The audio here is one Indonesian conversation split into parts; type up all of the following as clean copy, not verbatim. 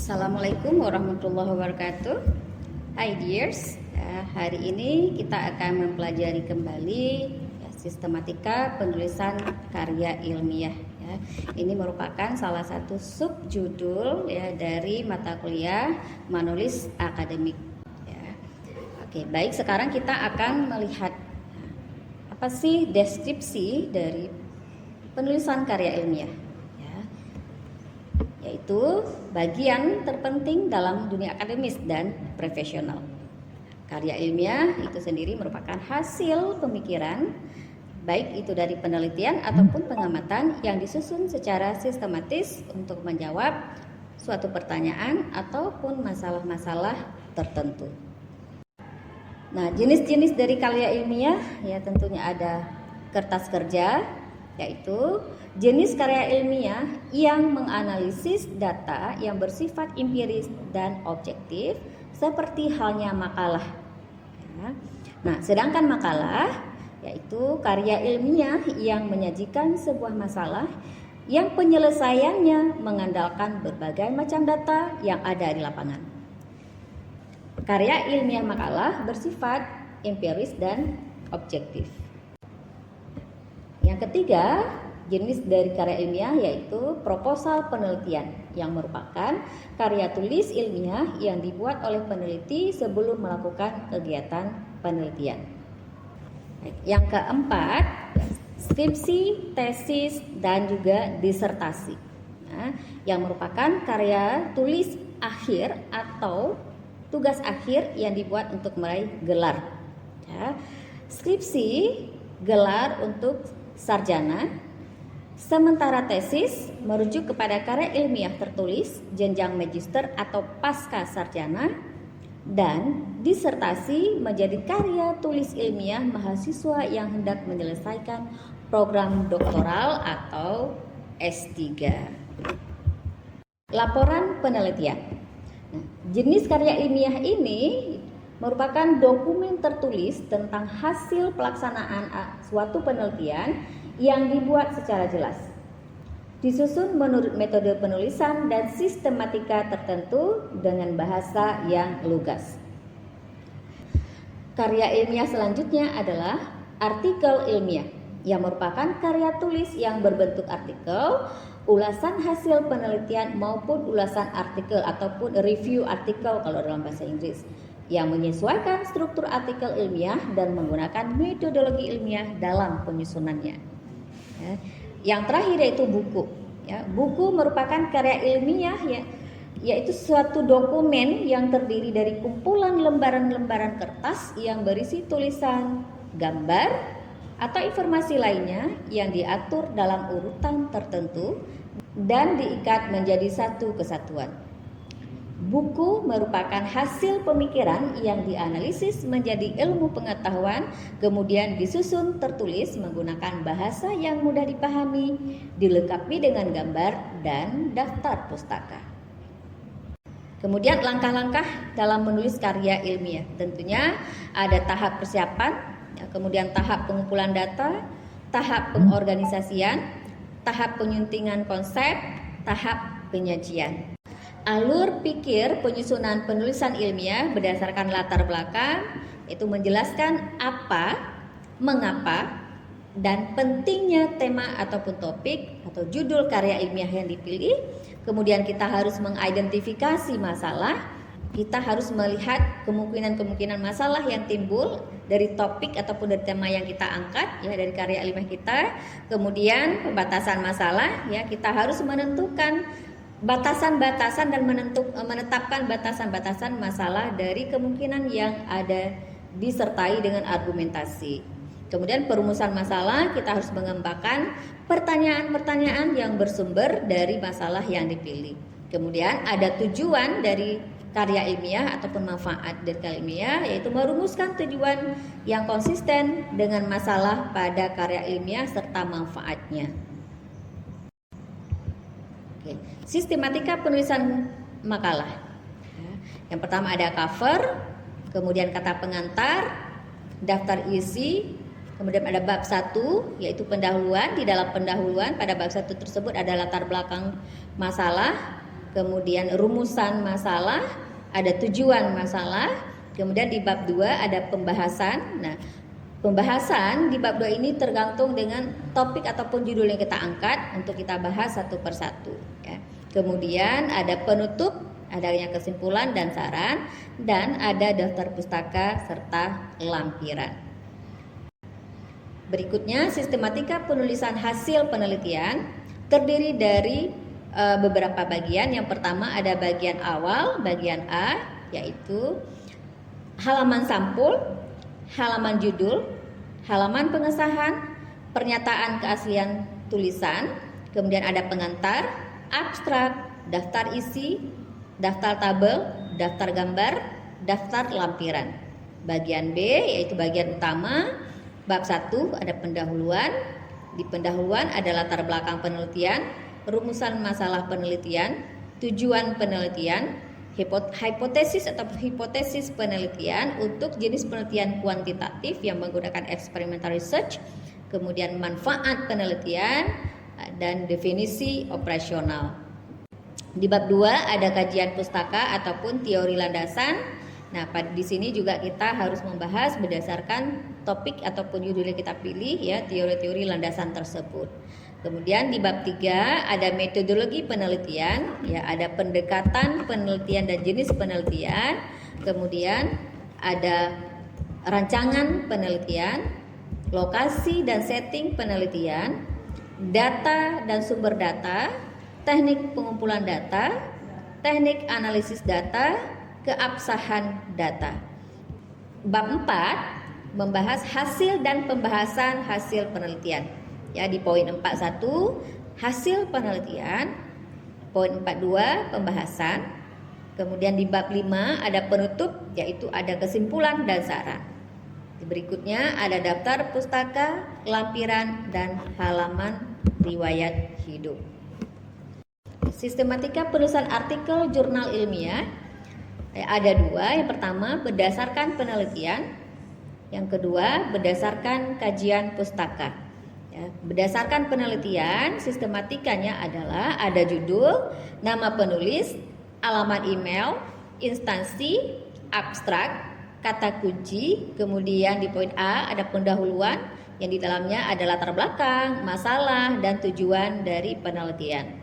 Assalamualaikum warahmatullahi wabarakatuh. Hai dears, hari ini kita akan mempelajari kembali sistematika penulisan karya ilmiah. Ini merupakan salah satu subjudul dari mata kuliah menulis akademik. Oke, baik, sekarang kita akan melihat apa sih deskripsi dari penulisan karya ilmiah. Yaitu bagian terpenting dalam dunia akademis dan profesional. Karya ilmiah itu sendiri merupakan hasil pemikiran, baik itu dari penelitian ataupun pengamatan yang disusun secara sistematis untuk menjawab suatu pertanyaan ataupun masalah-masalah tertentu. Nah, jenis-jenis dari karya ilmiah tentunya ada kertas kerja, yaitu jenis karya ilmiah yang menganalisis data yang bersifat empiris dan objektif seperti halnya makalah. Nah, sedangkan makalah yaitu karya ilmiah yang menyajikan sebuah masalah yang penyelesaiannya mengandalkan berbagai macam data yang ada di lapangan. Karya ilmiah makalah bersifat empiris dan objektif. Yang ketiga, jenis dari karya ilmiah yaitu proposal penelitian yang merupakan karya tulis ilmiah yang dibuat oleh peneliti sebelum melakukan kegiatan penelitian. Yang keempat, skripsi, tesis, dan juga disertasi, yang merupakan karya tulis akhir atau tugas akhir yang dibuat untuk meraih gelar. Skripsi, gelar untuk sarjana, sementara tesis merujuk kepada karya ilmiah tertulis jenjang magister atau pasca sarjana, dan disertasi menjadi karya tulis ilmiah mahasiswa yang hendak menyelesaikan program doktoral atau S3. Laporan penelitian. Nah, jenis karya ilmiah ini merupakan dokumen tertulis tentang hasil pelaksanaan suatu penelitian yang dibuat secara jelas, disusun menurut metode penulisan dan sistematika tertentu dengan bahasa yang lugas. Karya ilmiah selanjutnya adalah artikel ilmiah, yang merupakan karya tulis yang berbentuk artikel, ulasan hasil penelitian maupun ulasan artikel ataupun review artikel kalau dalam bahasa Inggris, yang menyesuaikan struktur artikel ilmiah dan menggunakan metodologi ilmiah dalam penyusunannya. Yang terakhir yaitu buku. Buku merupakan karya ilmiah yaitu suatu dokumen yang terdiri dari kumpulan lembaran-lembaran kertas yang berisi tulisan, gambar, atau informasi lainnya yang diatur dalam urutan tertentu dan diikat menjadi satu kesatuan. Buku merupakan hasil pemikiran yang dianalisis menjadi ilmu pengetahuan, kemudian disusun tertulis menggunakan bahasa yang mudah dipahami, dilengkapi dengan gambar dan daftar pustaka. Kemudian langkah-langkah dalam menulis karya ilmiah. Tentunya ada tahap persiapan, kemudian tahap pengumpulan data, tahap pengorganisasian, tahap penyuntingan konsep, tahap penyajian. Alur pikir penyusunan penulisan ilmiah berdasarkan latar belakang, itu menjelaskan apa, mengapa, dan pentingnya tema ataupun topik atau judul karya ilmiah yang dipilih. Kemudian kita harus mengidentifikasi masalah, kita harus melihat kemungkinan-kemungkinan masalah yang timbul dari topik ataupun dari tema yang kita angkat dari karya ilmiah kita. Kemudian pembatasan masalah, kita harus menentukan batasan-batasan dan menetapkan batasan-batasan masalah dari kemungkinan yang ada disertai dengan argumentasi. Kemudian perumusan masalah, kita harus mengembangkan pertanyaan-pertanyaan yang bersumber dari masalah yang dipilih. Kemudian ada tujuan dari karya ilmiah ataupun manfaat dari karya ilmiah, yaitu merumuskan tujuan yang konsisten dengan masalah pada karya ilmiah serta manfaatnya. Sistematika penulisan makalah. Yang pertama ada cover, kemudian kata pengantar, daftar isi, kemudian ada bab 1 yaitu pendahuluan. Di dalam pendahuluan pada bab 1 tersebut ada latar belakang masalah, kemudian rumusan masalah, ada tujuan masalah, kemudian di bab 2 ada pembahasan. Nah, pembahasan di bab 2 ini tergantung dengan topik ataupun judul yang kita angkat untuk kita bahas satu persatu ya. Kemudian ada penutup, adanya kesimpulan dan saran, dan ada daftar pustaka serta lampiran. Berikutnya, sistematika penulisan hasil penelitian terdiri dari beberapa bagian. Yang pertama ada bagian awal, bagian A, yaitu halaman sampul, halaman judul, halaman pengesahan, pernyataan keaslian tulisan, kemudian ada pengantar, abstrak, daftar isi, daftar tabel, daftar gambar, daftar lampiran. Bagian B yaitu bagian utama, bab 1 ada pendahuluan. Di pendahuluan ada latar belakang penelitian, rumusan masalah penelitian, tujuan penelitian, hipotesis atau hipotesis penelitian untuk jenis penelitian kuantitatif yang menggunakan experimental research, kemudian manfaat penelitian dan definisi operasional. Di bab 2 ada kajian pustaka ataupun teori landasan. Nah, di sini juga kita harus membahas berdasarkan topik ataupun judul yang kita pilih ya, teori-teori landasan tersebut. Kemudian di bab 3 ada metodologi penelitian, ya ada pendekatan penelitian dan jenis penelitian. Kemudian ada rancangan penelitian, lokasi dan setting penelitian, data dan sumber data, teknik pengumpulan data, teknik analisis data, keabsahan data. Bab 4 membahas hasil dan pembahasan hasil penelitian. Ya, di poin 4.1 hasil penelitian, poin 4.2 pembahasan. Kemudian di bab 5 ada penutup, yaitu ada kesimpulan dan saran. Berikutnya ada daftar pustaka, lampiran, dan halaman riwayat hidup. Sistematika penulisan artikel jurnal ilmiah ada 2. Yang pertama berdasarkan penelitian, yang kedua berdasarkan kajian pustaka. Ya, berdasarkan penelitian, sistematikanya adalah ada judul, nama penulis, alamat email, instansi, abstrak, kata kunci. Kemudian di poin A ada pendahuluan yang di dalamnya ada latar belakang, masalah, dan tujuan dari penelitian.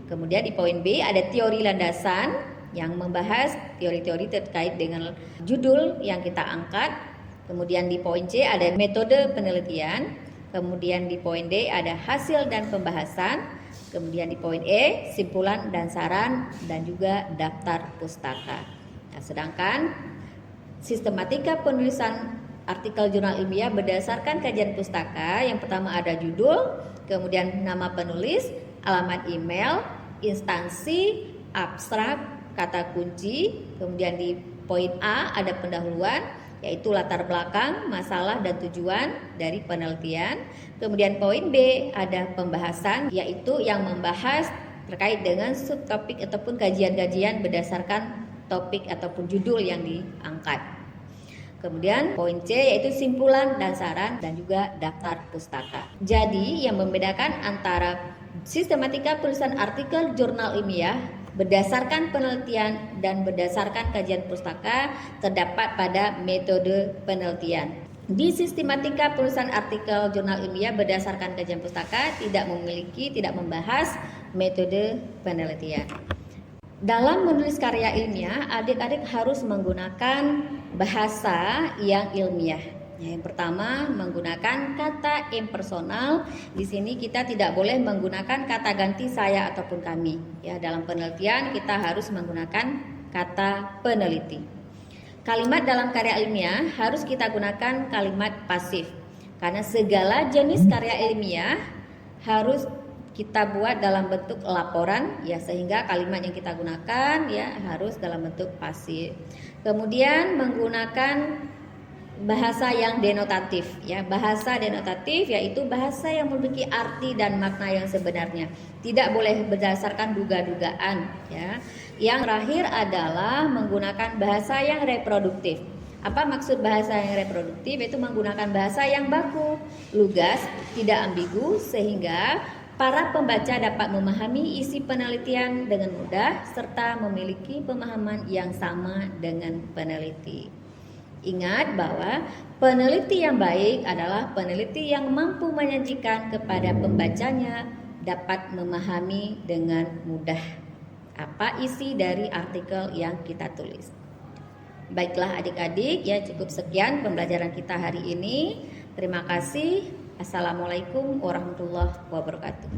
Kemudian di poin B ada teori landasan yang membahas teori-teori terkait dengan judul yang kita angkat. Kemudian di poin C ada metode penelitian. Kemudian di poin D ada hasil dan pembahasan. Kemudian di poin E simpulan dan saran, dan juga daftar pustaka. Nah, sedangkan sistematika penulisan artikel jurnal ilmiah berdasarkan kajian pustaka, yang pertama ada judul, kemudian nama penulis, alamat email, instansi, abstrak, kata kunci. Kemudian di poin A ada pendahuluan, yaitu latar belakang, masalah, dan tujuan dari penelitian. Kemudian poin B ada pembahasan, yaitu yang membahas terkait dengan subtopik ataupun kajian-kajian berdasarkan topik ataupun judul yang diangkat. Kemudian poin C yaitu simpulan dan saran, dan juga daftar pustaka. Jadi yang membedakan antara sistematika penulisan artikel jurnal ilmiah berdasarkan penelitian dan berdasarkan kajian pustaka terdapat pada metode penelitian. Di sistematika penulisan artikel jurnal ilmiah berdasarkan kajian pustaka tidak membahas metode penelitian. Dalam menulis karya ilmiah, adik-adik harus menggunakan bahasa yang ilmiah. Yang pertama menggunakan kata impersonal. Di sini kita tidak boleh menggunakan kata ganti saya ataupun kami. Ya, dalam penelitian kita harus menggunakan kata peneliti. Kalimat dalam karya ilmiah harus kita gunakan kalimat pasif. Karena segala jenis karya ilmiah harus kita buat dalam bentuk laporan, ya, sehingga kalimat yang kita gunakan ya harus dalam bentuk pasif. Kemudian menggunakan bahasa yang denotatif, ya. Bahasa denotatif yaitu bahasa yang memiliki arti dan makna yang sebenarnya. Tidak boleh berdasarkan duga-dugaan, ya. Yang terakhir adalah menggunakan bahasa yang reproduktif. Apa maksud bahasa yang reproduktif? Yaitu menggunakan bahasa yang baku, lugas, tidak ambigu, sehingga para pembaca dapat memahami isi penelitian dengan mudah serta memiliki pemahaman yang sama dengan peneliti. Ingat bahwa peneliti yang baik adalah peneliti yang mampu menyajikan kepada pembacanya dapat memahami dengan mudah apa isi dari artikel yang kita tulis. Baiklah adik-adik, ya cukup sekian pembelajaran kita hari ini. Terima kasih. Assalamualaikum warahmatullahi wabarakatuh.